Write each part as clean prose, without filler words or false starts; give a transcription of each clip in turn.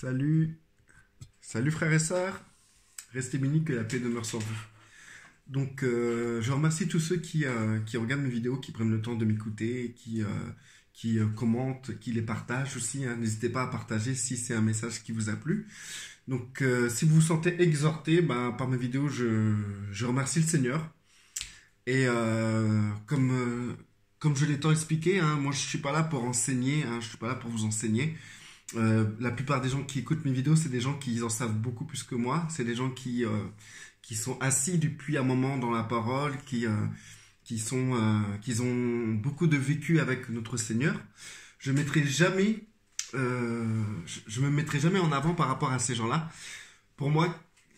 Salut, salut frères et sœurs, restez bénis que la paix demeure sur vous. Donc je remercie tous ceux qui regardent mes vidéos, qui prennent le temps de m'écouter, qui commentent, qui les partagent aussi, hein. N'hésitez pas à partager si c'est un message qui vous a plu. Donc si vous vous sentez exhorté par mes vidéos, je remercie le Seigneur. Et comme je l'ai tant expliqué, hein, moi je suis pas là pour enseigner, hein, je suis pas là pour vous enseigner. La plupart des gens qui écoutent mes vidéos, c'est des gens qui en savent beaucoup plus que moi. C'est des gens qui sont assis depuis un moment dans la parole, qui ont beaucoup de vécu avec notre Seigneur. Je mettrai jamais, je me mettrai jamais en avant par rapport à ces gens-là. Pour moi,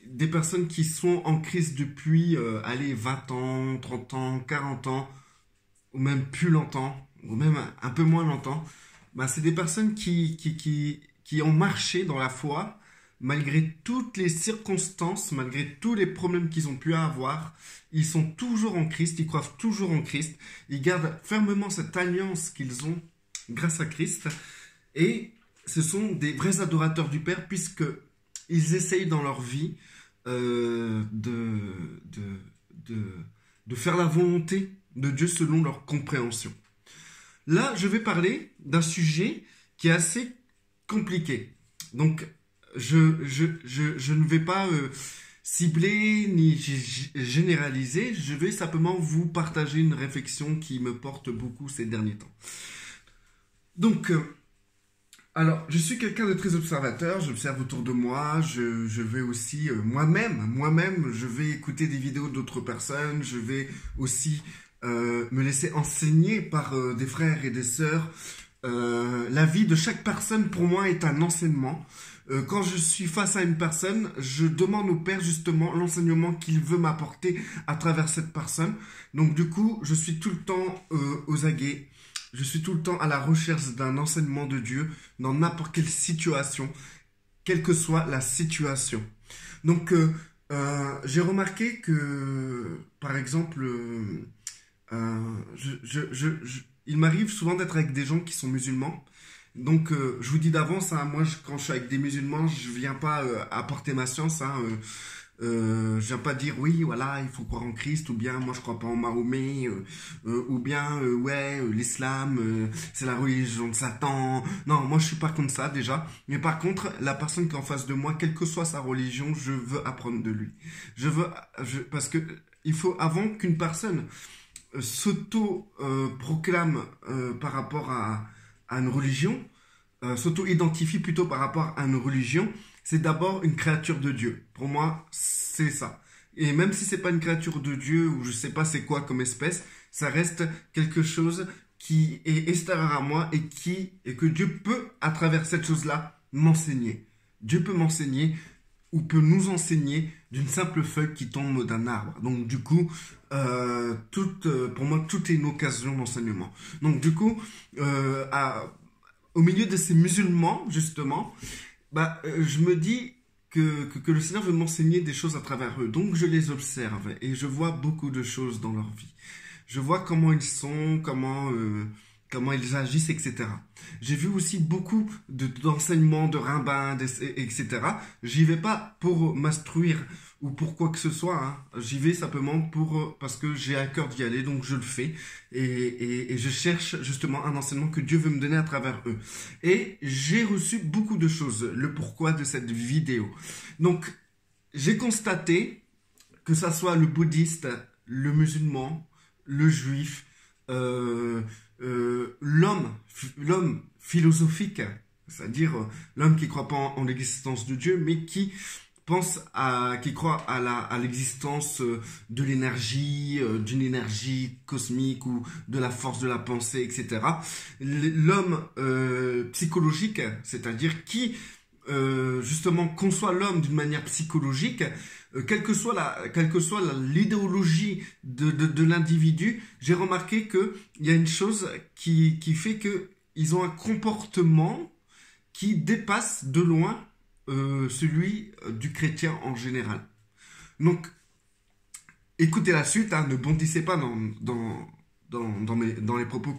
des personnes qui sont en Christ depuis, allez, 20 ans, 30 ans, 40 ans, ou même plus longtemps, ou même un peu moins longtemps, c'est des personnes qui ont marché dans la foi, malgré toutes les circonstances, malgré tous les problèmes qu'ils ont pu avoir. Ils sont toujours en Christ, ils croient toujours en Christ, ils gardent fermement cette alliance qu'ils ont grâce à Christ. Et ce sont des vrais adorateurs du Père, puisque ils essayent dans leur vie de faire la volonté de Dieu selon leur compréhension. Là, je vais parler d'un sujet qui est assez compliqué. Donc, je ne vais pas cibler ni généraliser. Je vais simplement vous partager une réflexion qui me porte beaucoup ces derniers temps. Donc, alors, je suis quelqu'un de très observateur. J'observe autour de moi. Je vais aussi moi-même, je vais écouter des vidéos d'autres personnes. Je vais aussi me laisser enseigner par des frères et des sœurs. La vie de chaque personne, pour moi, est un enseignement. Quand je suis face à une personne, je demande au Père, justement, l'enseignement qu'il veut m'apporter à travers cette personne. Donc, du coup, je suis tout le temps aux aguets. Je suis tout le temps à la recherche d'un enseignement de Dieu dans n'importe quelle situation, quelle que soit la situation. Donc, j'ai remarqué que, par exemple, il m'arrive souvent d'être avec des gens qui sont musulmans. Donc, je vous dis d'avance, hein, moi, quand je suis avec des musulmans, je viens pas apporter ma science. Hein, je viens pas dire oui, voilà, il faut croire en Christ, ou bien moi je crois pas en Mahomet, ou bien l'islam, c'est la religion de Satan. Non, moi je suis pas contre ça déjà. Mais par contre, la personne qui est en face de moi, quelle que soit sa religion, je veux apprendre de lui. Parce que il faut avant qu'une personne s'auto-proclame par rapport à une religion, s'auto-identifie plutôt par rapport à une religion, c'est d'abord une créature de Dieu. Pour moi, c'est ça. Et même si c'est pas une créature de Dieu, ou je sais pas c'est quoi comme espèce, ça reste quelque chose qui est extérieur à moi et que Dieu peut, à travers cette chose-là, m'enseigner. Dieu peut m'enseigner ou peut nous enseigner d'une simple feuille qui tombe d'un arbre. Donc du coup, pour moi, tout est une occasion d'enseignement. Donc du coup, au milieu de ces musulmans, justement, je me dis que le Seigneur veut m'enseigner des choses à travers eux. Donc je les observe et je vois beaucoup de choses dans leur vie. Je vois comment ils sont, comment ils agissent, etc. J'ai vu aussi beaucoup d'enseignements, de rabbins, etc. J'y vais pas pour m'instruire ou pour quoi que ce soit. Hein. J'y vais simplement parce que j'ai à cœur d'y aller, donc je le fais. Et je cherche justement un enseignement que Dieu veut me donner à travers eux. Et j'ai reçu beaucoup de choses, le pourquoi de cette vidéo. Donc, j'ai constaté que ça soit le bouddhiste, le musulman, le juif, l'homme philosophique, c'est-à-dire l'homme qui ne croit pas en l'existence de Dieu, mais qui croit à l'existence de l'énergie, d'une énergie cosmique ou de la force de la pensée, etc. L'homme psychologique, c'est-à-dire qui justement conçoit l'homme d'une manière psychologique, quelle que soit l'idéologie de l'individu, j'ai remarqué que il y a une chose qui fait que ils ont un comportement qui dépasse de loin celui du chrétien en général. Donc, écoutez la suite, hein, ne bondissez pas dans les propos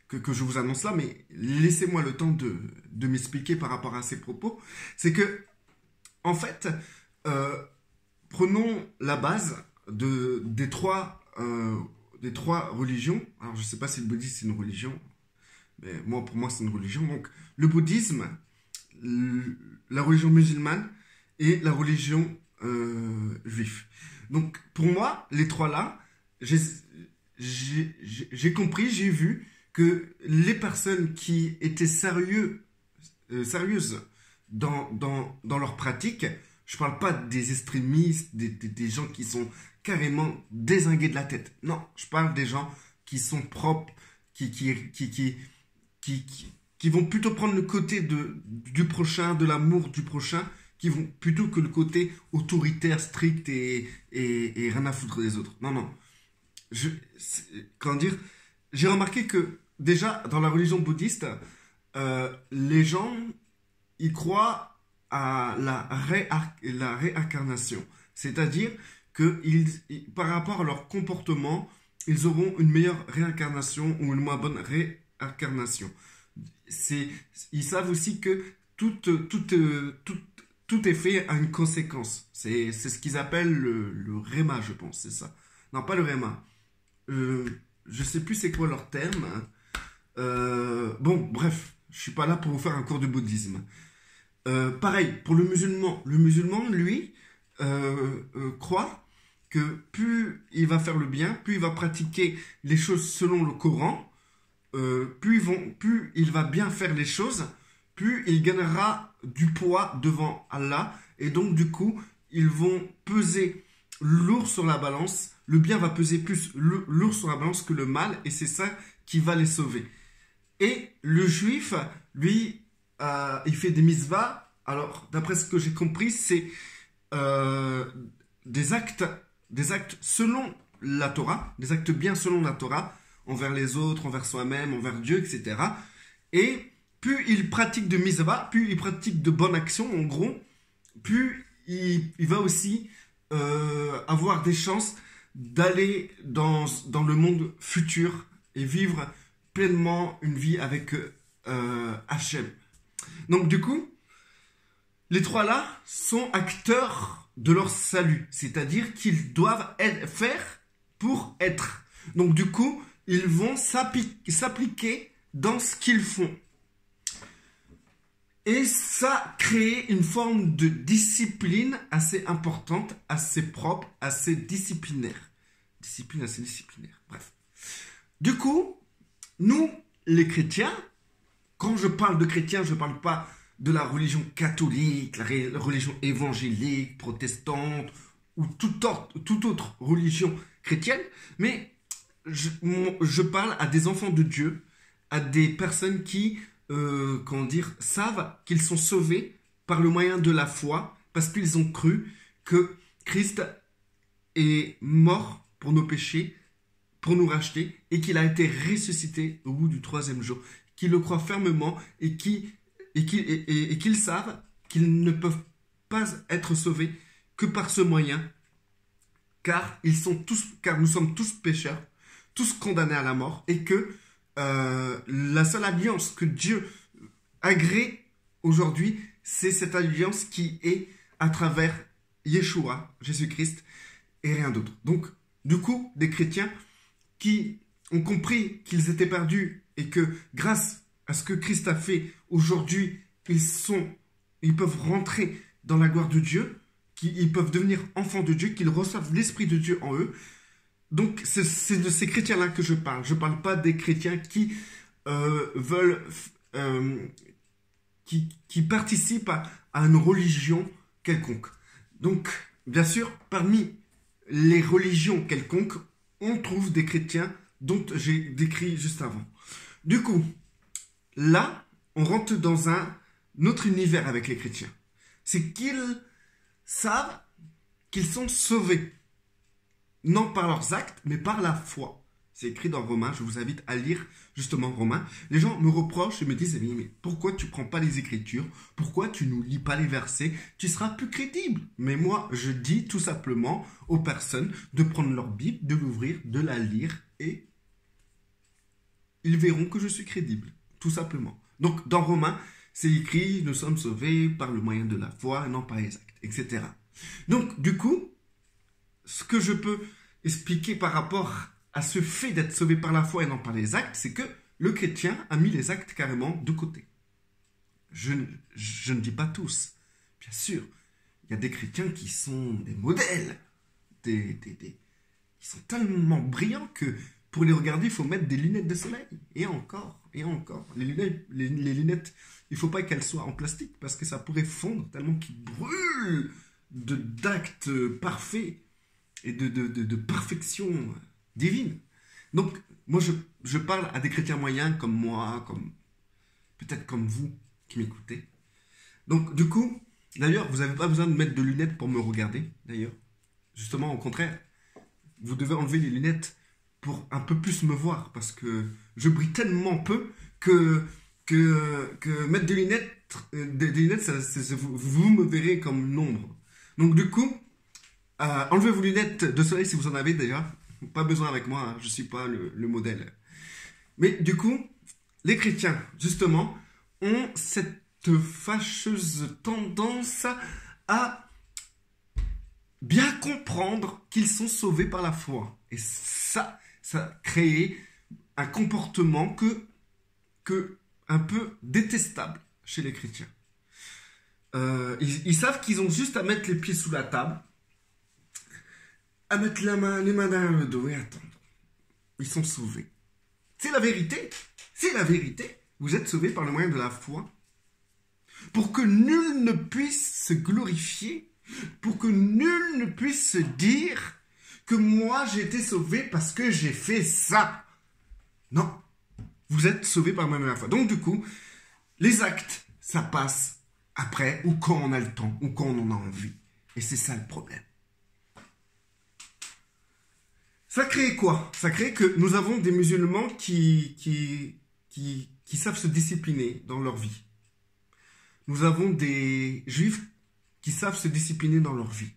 que je vous annonce là, mais laissez-moi le temps de m'expliquer par rapport à ces propos. C'est que, en fait, prenons la base des trois religions. Alors, je ne sais pas si le bouddhisme c'est une religion, mais pour moi, c'est une religion. Donc, le bouddhisme, la religion musulmane et la religion juive. Donc, pour moi, les trois là, j'ai compris, j'ai vu que les personnes qui étaient sérieuses dans leur pratique, je ne parle pas des extrémistes, des gens qui sont carrément dézingués de la tête. Non, je parle des gens qui sont propres, qui vont plutôt prendre le côté du prochain, de l'amour du prochain, qui vont plutôt que le côté autoritaire, strict et rien à foutre des autres. Non, non. Comment dire, j'ai remarqué que déjà dans la religion bouddhiste, les gens ils croient à la réincarnation, c'est-à-dire que par rapport à leur comportement, ils auront une meilleure réincarnation ou une moins bonne réincarnation. Ils savent aussi que tout est fait à une conséquence. C'est ce qu'ils appellent le réma, je pense, c'est ça. Non, pas le réma. Je sais plus c'est quoi leur terme. Bon, bref, je suis pas là pour vous faire un cours de bouddhisme. Pareil, pour le musulman. Le musulman, lui, croit que plus il va faire le bien, plus il va pratiquer les choses selon le Coran, plus il va bien faire les choses, plus il gagnera du poids devant Allah. Et donc, du coup, ils vont peser lourd sur la balance. Le bien va peser plus lourd sur la balance que le mal. Et c'est ça qui va les sauver. Et le juif, lui, il fait des mitzvahs. Alors, d'après ce que j'ai compris, c'est des actes selon la Torah, des actes bien selon la Torah, envers les autres, envers soi-même, envers Dieu, etc. Et plus il pratique de mitzvahs, plus il pratique de bonnes actions, en gros, plus il va aussi avoir des chances d'aller dans le monde futur et vivre pleinement une vie avec Hachem. Donc du coup, les trois là sont acteurs de leur salut, c'est-à-dire qu'ils doivent faire pour être. Donc du coup, ils vont s'appliquer dans ce qu'ils font. Et ça crée une forme de discipline assez importante, assez propre, assez disciplinaire. Discipline assez disciplinaire, bref. Du coup, nous, les chrétiens, quand je parle de chrétiens, je ne parle pas de la religion catholique, la religion évangélique, protestante, ou toute autre religion chrétienne, mais je parle à des enfants de Dieu, à des personnes qui, savent qu'ils sont sauvés par le moyen de la foi, parce qu'ils ont cru que Christ est mort pour nos péchés, pour nous racheter, et qu'il a été ressuscité au bout du 3e jour, qu'ils le croient fermement et qu'ils savent qu'ils ne peuvent pas être sauvés que par ce moyen, car nous sommes tous pécheurs, tous condamnés à la mort, et que la seule alliance que Dieu agrée aujourd'hui, c'est cette alliance qui est à travers Yeshua, Jésus-Christ, et rien d'autre. Donc, du coup, des chrétiens qui ont compris qu'ils étaient perdus et que grâce à ce que Christ a fait aujourd'hui, ils peuvent rentrer dans la gloire de Dieu, ils peuvent devenir enfants de Dieu, qu'ils reçoivent l'Esprit de Dieu en eux. Donc, c'est de ces chrétiens-là que je parle. Je ne parle pas des chrétiens qui qui participent à une religion quelconque. Donc, bien sûr, parmi les religions quelconques, on trouve des chrétiens dont j'ai décrit juste avant. Du coup, là, on rentre dans un autre univers avec les chrétiens. C'est qu'ils savent qu'ils sont sauvés. Non par leurs actes, mais par la foi. C'est écrit dans Romains, je vous invite à lire justement Romains. Les gens me reprochent et me disent, mais pourquoi tu ne prends pas les Écritures? Pourquoi tu ne nous lis pas les versets? Tu seras plus crédible. Mais moi, je dis tout simplement aux personnes de prendre leur Bible, de l'ouvrir, de la lire et ils verront que je suis crédible, tout simplement. Donc, dans Romains, c'est écrit, nous sommes sauvés par le moyen de la foi, et non par les actes, etc. Donc, du coup, ce que je peux expliquer par rapport à ce fait d'être sauvé par la foi et non par les actes, c'est que le chrétien a mis les actes carrément de côté. Je ne dis pas tous, bien sûr. Il y a des chrétiens qui sont des modèles, qui sont tellement brillants que pour les regarder, il faut mettre des lunettes de soleil. Et encore, et encore. Les lunettes, il ne faut pas qu'elles soient en plastique parce que ça pourrait fondre tellement qu'ils brûlent d'actes parfaits et de perfection divine. Donc, moi, je parle à des chrétiens moyens comme moi, peut-être comme vous qui m'écoutez. Donc, du coup, d'ailleurs, vous n'avez pas besoin de mettre de lunettes pour me regarder, d'ailleurs. Justement, au contraire, vous devez enlever les lunettes pour un peu plus me voir, parce que je brille tellement peu que mettre des lunettes, vous me verrez comme une ombre. Donc, du coup, enlevez vos lunettes de soleil si vous en avez déjà. Pas besoin avec moi, hein, je ne suis pas le modèle. Mais du coup, les chrétiens, justement, ont cette fâcheuse tendance à bien comprendre qu'ils sont sauvés par la foi. Et ça crée un comportement un peu détestable chez les chrétiens. Ils savent qu'ils ont juste à mettre les pieds sous la table, à mettre les mains derrière le dos et attendre. Ils sont sauvés. C'est la vérité. C'est la vérité. Vous êtes sauvés par le moyen de la foi. Pour que nul ne puisse se glorifier, pour que nul ne puisse se dire que moi j'ai été sauvé parce que j'ai fait ça. Non. Vous êtes sauvés par le moyen de la foi. Donc du coup, les actes, ça passe après ou quand on a le temps ou quand on en a envie. Et c'est ça le problème. Ça crée quoi? Ça crée que nous avons des musulmans qui savent se discipliner dans leur vie. Nous avons des juifs qui savent se discipliner dans leur vie.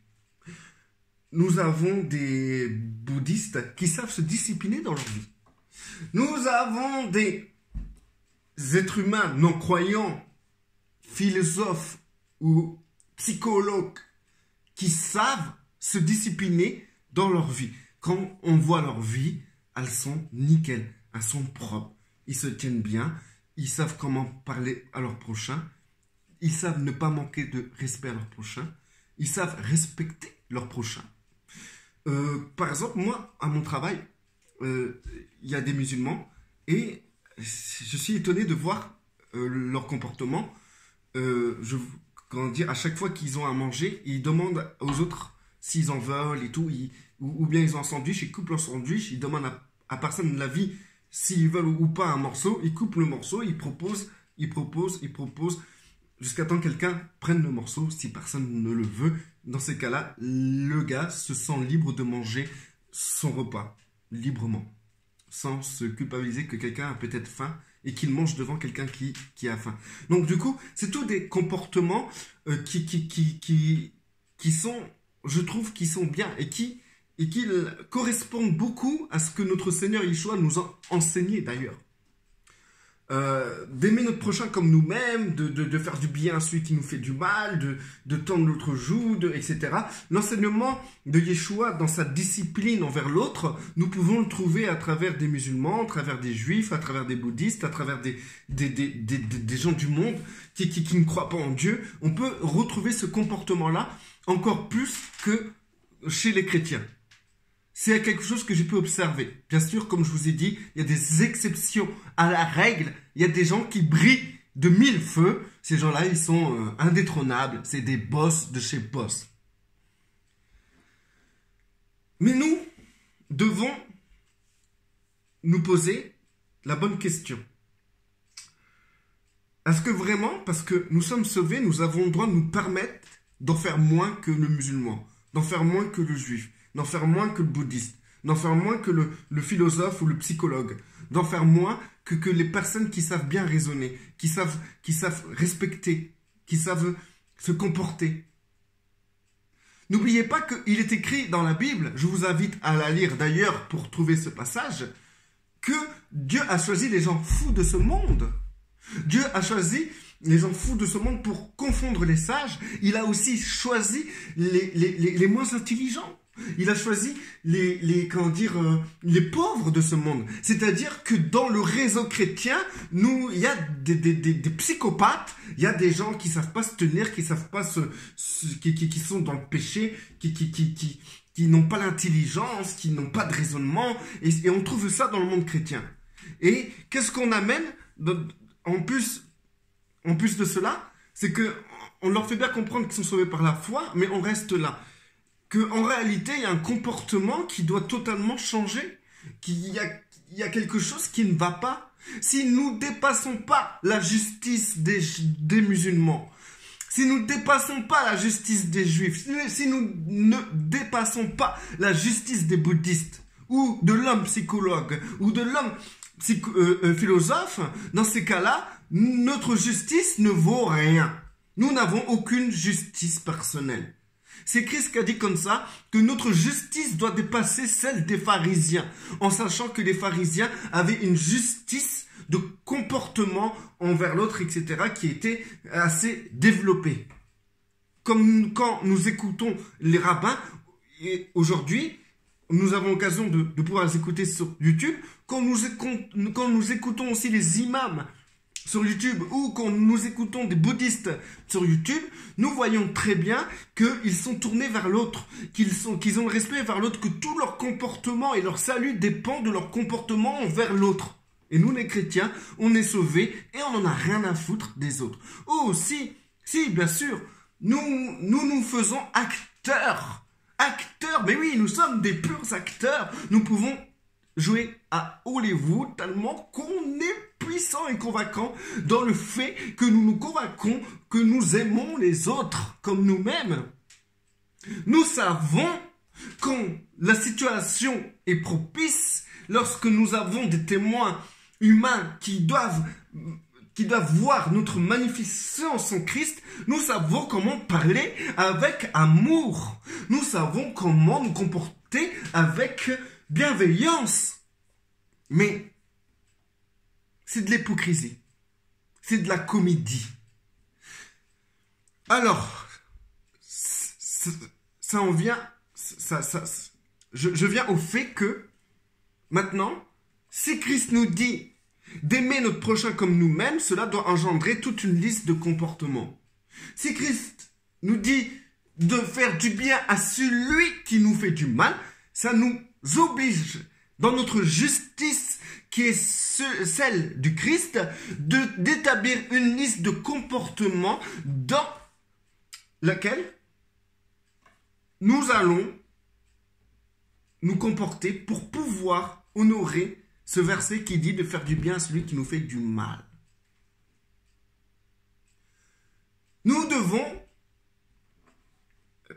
Nous avons des bouddhistes qui savent se discipliner dans leur vie. Nous avons des êtres humains non croyants, philosophes ou psychologues qui savent se discipliner dans leur vie. Quand on voit leur vie, elles sont nickel, elles sont propres. Ils se tiennent bien, ils savent comment parler à leur prochain, ils savent ne pas manquer de respect à leur prochain, ils savent respecter leur prochain. Par exemple, moi, à mon travail, il y a des musulmans et je suis étonné de voir leur comportement. À chaque fois qu'ils ont à manger, ils demandent aux autres s'ils en veulent et tout, ou bien ils ont un sandwich, ils coupent leur sandwich, ils demandent à personne de la vie s'ils veulent ou pas un morceau, ils coupent le morceau, ils proposent, jusqu'à temps que quelqu'un prenne le morceau. Si personne ne le veut, dans ces cas-là, le gars se sent libre de manger son repas, librement, sans se culpabiliser que quelqu'un a peut-être faim et qu'il mange devant quelqu'un qui a faim. Donc du coup, c'est tous des comportements qui sont, je trouve, qui sont bien et qui correspondent beaucoup à ce que notre Seigneur Yeshua nous a enseigné d'ailleurs. D'aimer notre prochain comme nous-mêmes, de faire du bien à celui qui nous fait du mal, de tendre notre joue, etc. L'enseignement de Yeshua dans sa discipline envers l'autre, nous pouvons le trouver à travers des musulmans, à travers des juifs, à travers des bouddhistes, à travers des gens du monde qui ne croient pas en Dieu. On peut retrouver ce comportement-là encore plus que chez les chrétiens. C'est quelque chose que j'ai pu observer. Bien sûr, comme je vous ai dit, il y a des exceptions à la règle. Il y a des gens qui brillent de mille feux. Ces gens-là, ils sont indétrônables. C'est des boss de chez boss. Mais nous devons nous poser la bonne question. Est-ce que vraiment, parce que nous sommes sauvés, nous avons le droit de nous permettre d'en faire moins que le musulman, d'en faire moins que le juif, d'en faire moins que le bouddhiste, d'en faire moins que le philosophe ou le psychologue, d'en faire moins que les personnes qui savent bien raisonner, qui savent respecter, qui savent se comporter. N'oubliez pas qu'il est écrit dans la Bible, je vous invite à la lire d'ailleurs pour trouver ce passage, que Dieu a choisi les gens fous de ce monde. Dieu a choisi les gens fous de ce monde pour confondre les sages. Il a aussi choisi les moins intelligents. Il a choisi les pauvres de ce monde. C'est-à-dire que dans le réseau chrétien, il y a des psychopathes, il y a des gens qui savent pas se tenir, qui savent pas qui sont dans le péché, qui n'ont pas l'intelligence, qui n'ont pas de raisonnement, et on trouve ça dans le monde chrétien. Et qu'est-ce qu'on amène en plus de cela, c'est que on leur fait bien comprendre qu'ils sont sauvés par la foi, mais on reste là. Qu'en réalité, il y a un comportement qui doit totalement changer. Qu'il y a quelque chose qui ne va pas. Si nous ne dépassons pas la justice des musulmans, si nous ne dépassons pas la justice des juifs, si nous ne dépassons pas la justice des bouddhistes, ou de l'homme psychologue, ou de l'homme philosophe, dans ces cas-là, notre justice ne vaut rien. Nous n'avons aucune justice personnelle. C'est Christ qui a dit comme ça que notre justice doit dépasser celle des pharisiens, en sachant que les pharisiens avaient une justice de comportement envers l'autre, etc., qui était assez développée. Comme quand nous écoutons les rabbins, et aujourd'hui, nous avons l'occasion de pouvoir les écouter sur YouTube, quand nous écoutons aussi les imams sur YouTube ou quand nous écoutons des bouddhistes sur YouTube, nous voyons très bien qu'ils sont tournés vers l'autre, qu'ils ont le respect vers l'autre, que tout leur comportement et leur salut dépend de leur comportement envers l'autre. Et nous les chrétiens, on est sauvés et on n'en a rien à foutre des autres. Oh si, bien sûr, nous faisons acteurs. Acteurs, mais oui, nous sommes des purs acteurs. Nous pouvons jouer à Hollywood tellement qu'on est puissant et convaincant dans le fait que nous nous convainquons que nous aimons les autres comme nous-mêmes. Nous savons quand la situation est propice, lorsque nous avons des témoins humains qui doivent voir notre magnificence en Christ, nous savons comment parler avec amour. Nous savons comment nous comporter avec bienveillance. Mais c'est de l'hypocrisie. C'est de la comédie. Alors, je viens au fait que maintenant, si Christ nous dit d'aimer notre prochain comme nous-mêmes, cela doit engendrer toute une liste de comportements. Si Christ nous dit de faire du bien à celui qui nous fait du mal, ça nous oblige, dans notre justice qui est celle du Christ, d'établir une liste de comportements dans laquelle nous allons nous comporter pour pouvoir honorer ce verset qui dit de faire du bien à celui qui nous fait du mal. Nous devons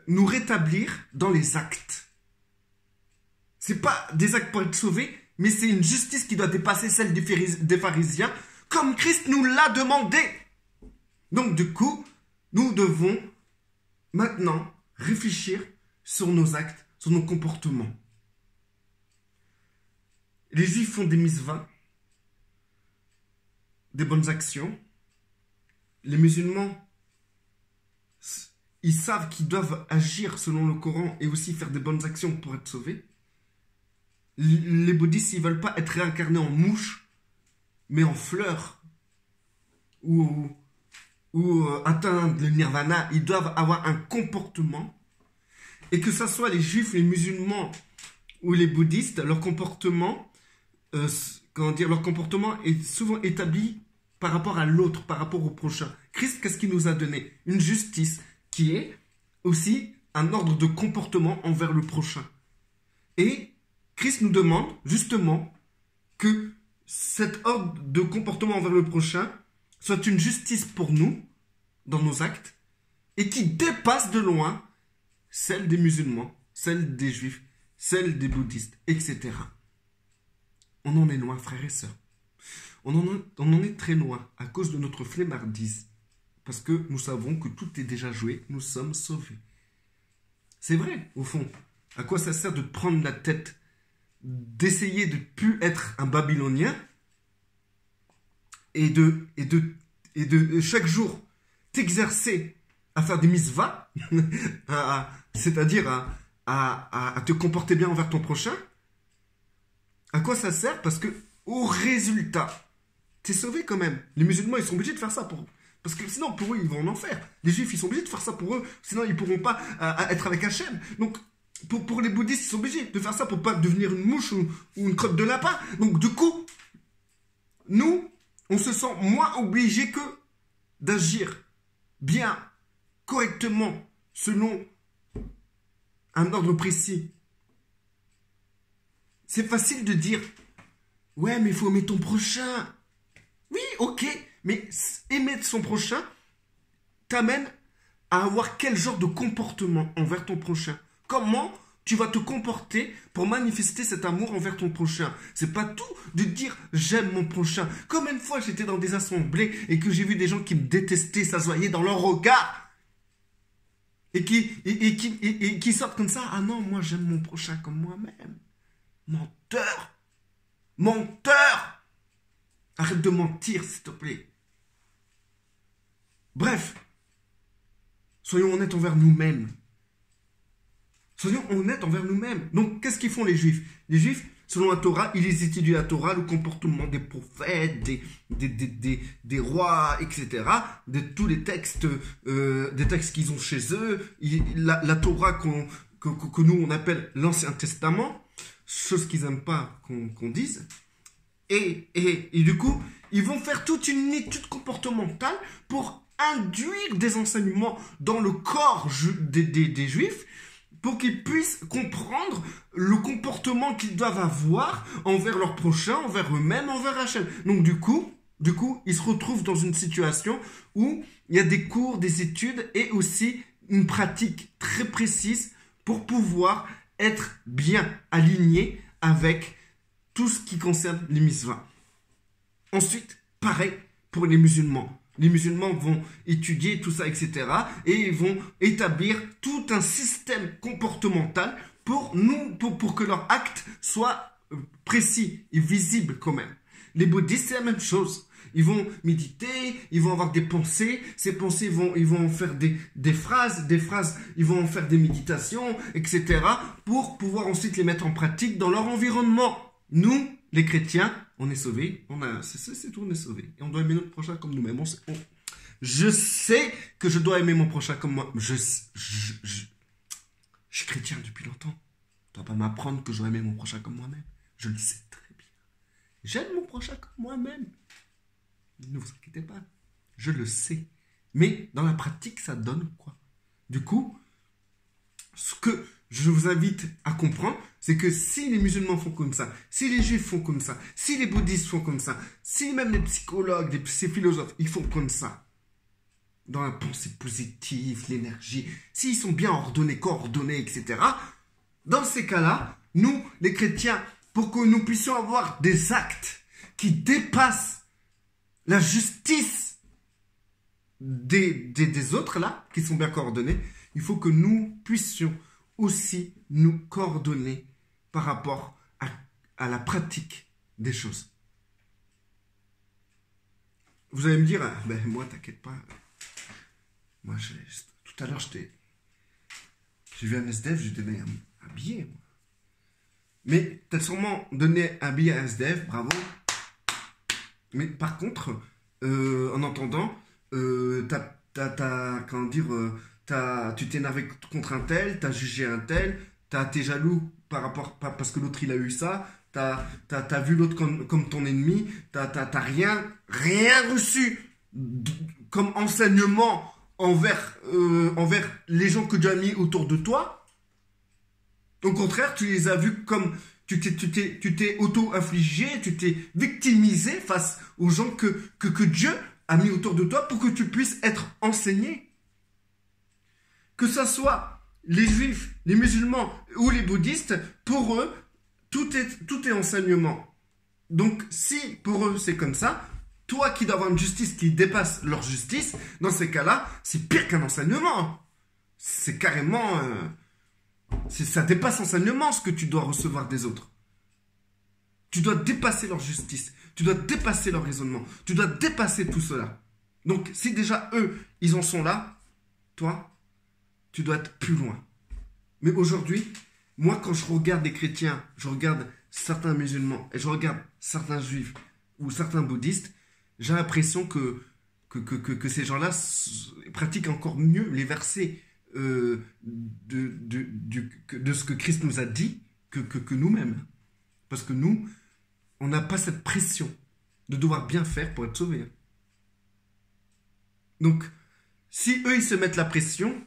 nous rétablir dans les actes. C'est pas des actes pour être sauvés, mais c'est une justice qui doit dépasser celle des pharisiens, comme Christ nous l'a demandé. Donc du coup, nous devons maintenant réfléchir sur nos actes, sur nos comportements. Les Juifs font des mitzvahs, des bonnes actions. Les musulmans, ils savent qu'ils doivent agir selon le Coran et aussi faire des bonnes actions pour être sauvés. Les bouddhistes, ils ne veulent pas être réincarnés en mouche, mais en fleurs. Ou atteindre le nirvana. Ils doivent avoir un comportement. Et que ce soit les Juifs, les musulmans ou les bouddhistes, leur comportement est souvent établi par rapport à l'autre, par rapport au prochain. Christ, qu'est-ce qu'il nous a donné? Une justice qui est aussi un ordre de comportement envers le prochain. Et Christ nous demande justement que cet ordre de comportement envers le prochain soit une justice pour nous, dans nos actes, et qui dépasse de loin celle des musulmans, celle des juifs, celle des bouddhistes, etc. On en est loin, frères et sœurs. On en est très loin à cause de notre flemmardise. Parce que nous savons que tout est déjà joué, nous sommes sauvés. C'est vrai, au fond. À quoi ça sert de prendre la tête d'essayer de plus être un Babylonien et de chaque jour t'exercer à faire des mitzvahs, c'est-à-dire à te comporter bien envers ton prochain, à quoi ça sert? Parce que au résultat, t'es sauvé quand même. Les musulmans, ils sont obligés de faire ça parce que sinon, pour eux, ils vont en enfer. Les juifs, ils sont obligés de faire ça pour eux, sinon ils pourront pas être avec Hachem. Donc, pour les bouddhistes, ils sont obligés de faire ça pour pas devenir une mouche ou une crotte de lapin. Donc, du coup, nous, on se sent moins obligés que d'agir bien, correctement, selon un ordre précis. C'est facile de dire, ouais, mais il faut aimer ton prochain. Oui, ok, mais aimer son prochain t'amène à avoir quel genre de comportement envers ton prochain. Comment tu vas te comporter pour manifester cet amour envers ton prochain. C'est pas tout de dire j'aime mon prochain. Combien de fois j'étais dans des assemblées et que j'ai vu des gens qui me détestaient, ça se voyait dans leur regard. Et qui sortent comme ça. Ah non, moi j'aime mon prochain comme moi-même. Menteur. Menteur. Arrête de mentir, s'il te plaît. Bref. Soyons honnêtes envers nous-mêmes. Soyons honnêtes envers nous-mêmes. Donc, qu'est-ce qu'ils font les Juifs? Les Juifs, selon la Torah, ils étudient la Torah, le comportement des prophètes, des rois, etc. De tous les textes, des textes qu'ils ont chez eux. La Torah que nous, on appelle l'Ancien Testament, chose qu'ils n'aiment pas qu'on dise. Et du coup, ils vont faire toute une étude comportementale pour induire des enseignements dans le corps des Juifs, pour qu'ils puissent comprendre le comportement qu'ils doivent avoir envers leurs prochains, envers eux-mêmes, envers Hachem. Donc du coup, ils se retrouvent dans une situation où il y a des cours, des études et aussi une pratique très précise pour pouvoir être bien aligné avec tout ce qui concerne les mitzvahs. Ensuite, pareil pour les musulmans. Les musulmans vont étudier tout ça, etc. Et ils vont établir tout un système comportemental pour que leur acte soit précis et visible quand même. Les bouddhistes, c'est la même chose. Ils vont méditer, ils vont avoir des pensées. Ces pensées, ils vont faire des phrases, ils vont en faire des méditations, etc. pour pouvoir ensuite les mettre en pratique dans leur environnement. Nous, les chrétiens, on est sauvés, c'est tout, on est sauvés. Et on doit aimer notre prochain comme nous-mêmes. Je sais que je dois aimer mon prochain comme moi. Je suis chrétien depuis longtemps. Tu ne dois pas m'apprendre que je dois aimer mon prochain comme moi-même. Je le sais très bien. J'aime mon prochain comme moi-même. Ne vous inquiétez pas. Je le sais. Mais dans la pratique, ça donne quoi? Du coup, ce que je vous invite à comprendre, c'est que si les musulmans font comme ça, si les juifs font comme ça, si les bouddhistes font comme ça, si même les psychologues, ces philosophes, ils font comme ça, dans la pensée positive, l'énergie, s'ils sont bien ordonnés, coordonnés, etc., dans ces cas-là, nous, les chrétiens, pour que nous puissions avoir des actes qui dépassent la justice des autres, là, qui sont bien coordonnés, il faut que nous puissions aussi nous coordonner par rapport à la pratique des choses. Vous allez me dire, ben moi, t'inquiète pas. Moi, tout à l'heure, j'ai vu un SDF, j'ai donné un billet. Moi. Mais t'as sûrement donné un billet à un SDF, bravo. Mais par contre, en entendant, comment dire, tu t'es énervé contre un tel, t'as jugé un tel, t'es jaloux parce que l'autre il a eu ça, t'as vu l'autre comme ton ennemi, t'as rien reçu comme enseignement envers les gens que tu as mis autour de toi. Au contraire, tu les as vus comme tu t'es auto-infligé, tu t'es victimisé face aux gens que Dieu a mis autour de toi pour que tu puisses être enseigné. Que ce soit les juifs, les musulmans ou les bouddhistes, pour eux, tout est enseignement. Donc, si pour eux c'est comme ça, toi qui dois avoir une justice qui dépasse leur justice, dans ces cas-là, c'est pire qu'un enseignement. C'est carrément... ça dépasse l'enseignement ce que tu dois recevoir des autres. Tu dois dépasser leur justice. Tu dois dépasser leur raisonnement. Tu dois dépasser tout cela. Donc, si déjà eux, ils en sont là, toi, tu dois être plus loin. Mais aujourd'hui, moi, quand je regarde des chrétiens, je regarde certains musulmans et je regarde certains juifs ou certains bouddhistes, j'ai l'impression que ces gens-là pratiquent encore mieux les versets de ce que Christ nous a dit que nous-mêmes. Parce que nous, on n'a pas cette pression de devoir bien faire pour être sauvés. Donc, si eux, ils se mettent la pression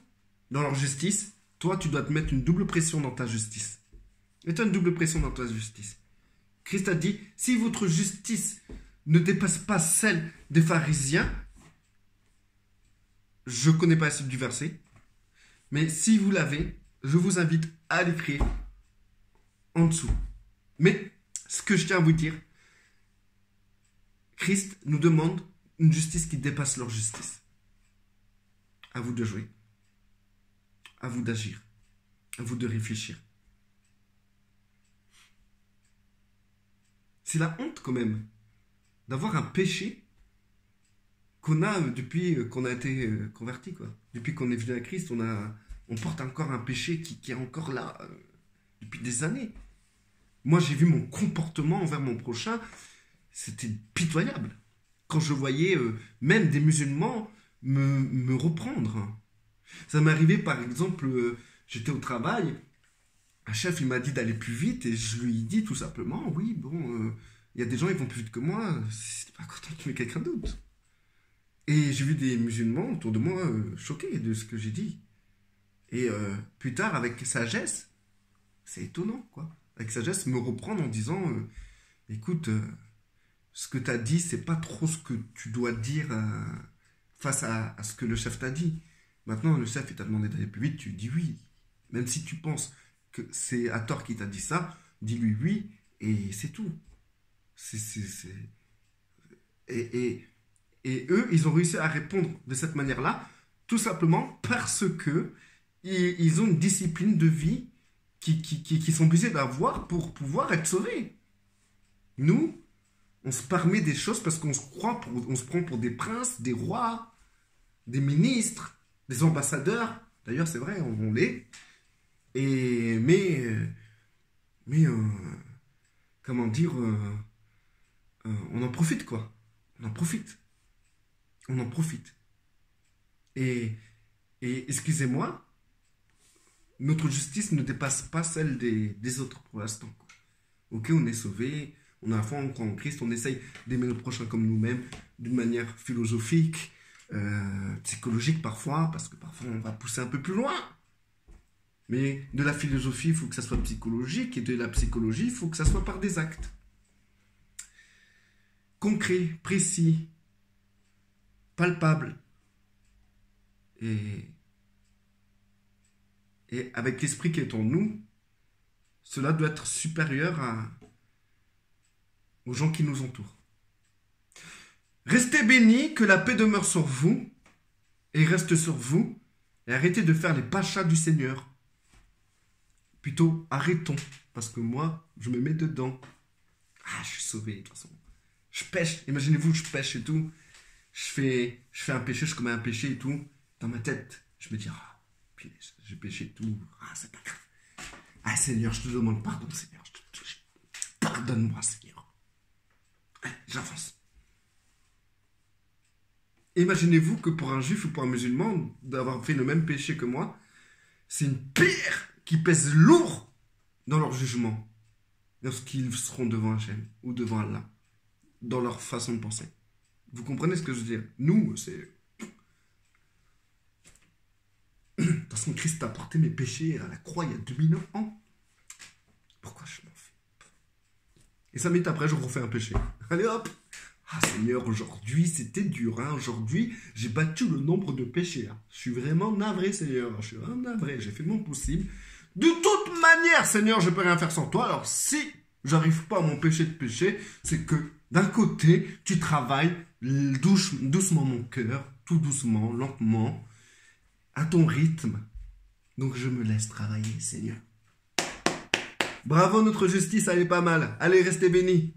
dans leur justice, toi, tu dois te mettre une double pression dans ta justice. Mets-toi une double pression dans ta justice. Christ a dit, si votre justice ne dépasse pas celle des pharisiens, je ne connais pas la suite du verset, mais si vous l'avez, je vous invite à l'écrire en dessous. Mais ce que je tiens à vous dire, Christ nous demande une justice qui dépasse leur justice. À vous de jouer. À vous d'agir. À vous de réfléchir. C'est la honte quand même d'avoir un péché qu'on a depuis qu'on a été converti, quoi. Depuis qu'on est venu à Christ, on porte encore un péché qui est encore là depuis des années. Moi, j'ai vu mon comportement envers mon prochain, c'était pitoyable. Quand je voyais même des musulmans me reprendre. Ça m'est arrivé, par exemple, j'étais au travail, un chef, il m'a dit d'aller plus vite, et je lui ai dit tout simplement, oui, bon, il y a des gens, ils vont plus vite que moi, c'est pas content de tuer quelqu'un d'autre. Et j'ai vu des musulmans autour de moi choqués de ce que j'ai dit. Et plus tard, avec sagesse, c'est étonnant, quoi. Avec sagesse, me reprendre en disant, écoute, ce que tu as dit, c'est pas trop ce que tu dois dire face à ce que le chef t'a dit. Maintenant, le chef, il t'a demandé d'aller plus vite, tu dis oui. Même si tu penses que c'est à tort qu'il t'a dit ça, dis-lui oui, et c'est tout. Et eux, ils ont réussi à répondre de cette manière-là, tout simplement parce que ils ont une discipline de vie qui sont obligés d'avoir pour pouvoir être sauvés. Nous, on se permet des choses parce qu'on on se prend pour des princes, des rois, des ministres, des ambassadeurs. D'ailleurs, c'est vrai, on l'est. Comment dire, on en profite, quoi. On en profite. On en profite. Et excusez-moi, notre justice ne dépasse pas celle des autres pour l'instant. Ok, on est sauvé, on a la foi, on croit en Christ, on essaye d'aimer le prochain comme nous-mêmes, d'une manière philosophique, psychologique parfois, parce que parfois on va pousser un peu plus loin. Mais de la philosophie, il faut que ça soit psychologique, et de la psychologie, il faut que ça soit par des actes. Concret, précis, palpable. Et avec l'esprit qui est en nous, cela doit être supérieur aux gens qui nous entourent. Restez bénis, que la paix demeure sur vous, et reste sur vous, et arrêtez de faire les pachas du Seigneur. Plutôt, arrêtons, parce que moi, je me mets dedans. Ah, je suis sauvé, de toute façon. Je pêche, imaginez-vous, je pêche et tout. Je fais un péché, je commets un péché et tout. Dans ma tête, je me dis, ah, j'ai péché et tout. Ah, c'est pas grave. Ah, Seigneur, je te demande pardon, Seigneur. Pardonne-moi, Seigneur. Allez, j'avance. Imaginez-vous que pour un juif ou pour un musulman, d'avoir fait le même péché que moi, c'est une pierre qui pèse lourd dans leur jugement lorsqu'ils seront devant Hachem ou devant Allah, dans leur façon de penser. Vous comprenez ce que je veux dire? Nous, c'est... De toute façon, Christ a porté mes péchés à la croix il y a 2000 ans. Pourquoi je m'en fais? Et 5 minutes après, je refais un péché. Allez hop! Ah Seigneur, aujourd'hui, c'était dur. Hein. Aujourd'hui, j'ai battu le nombre de péchés. Hein. Je suis vraiment navré, Seigneur. Je suis vraiment navré. J'ai fait mon possible. De toute manière, Seigneur, je ne peux rien faire sans toi. Alors, si j'arrive pas à mon péché de péché, c'est que d'un côté, tu travailles doucement mon cœur, tout doucement, lentement, à ton rythme. Donc, je me laisse travailler, Seigneur. Bravo, notre justice, elle est pas mal. Allez, restez bénis.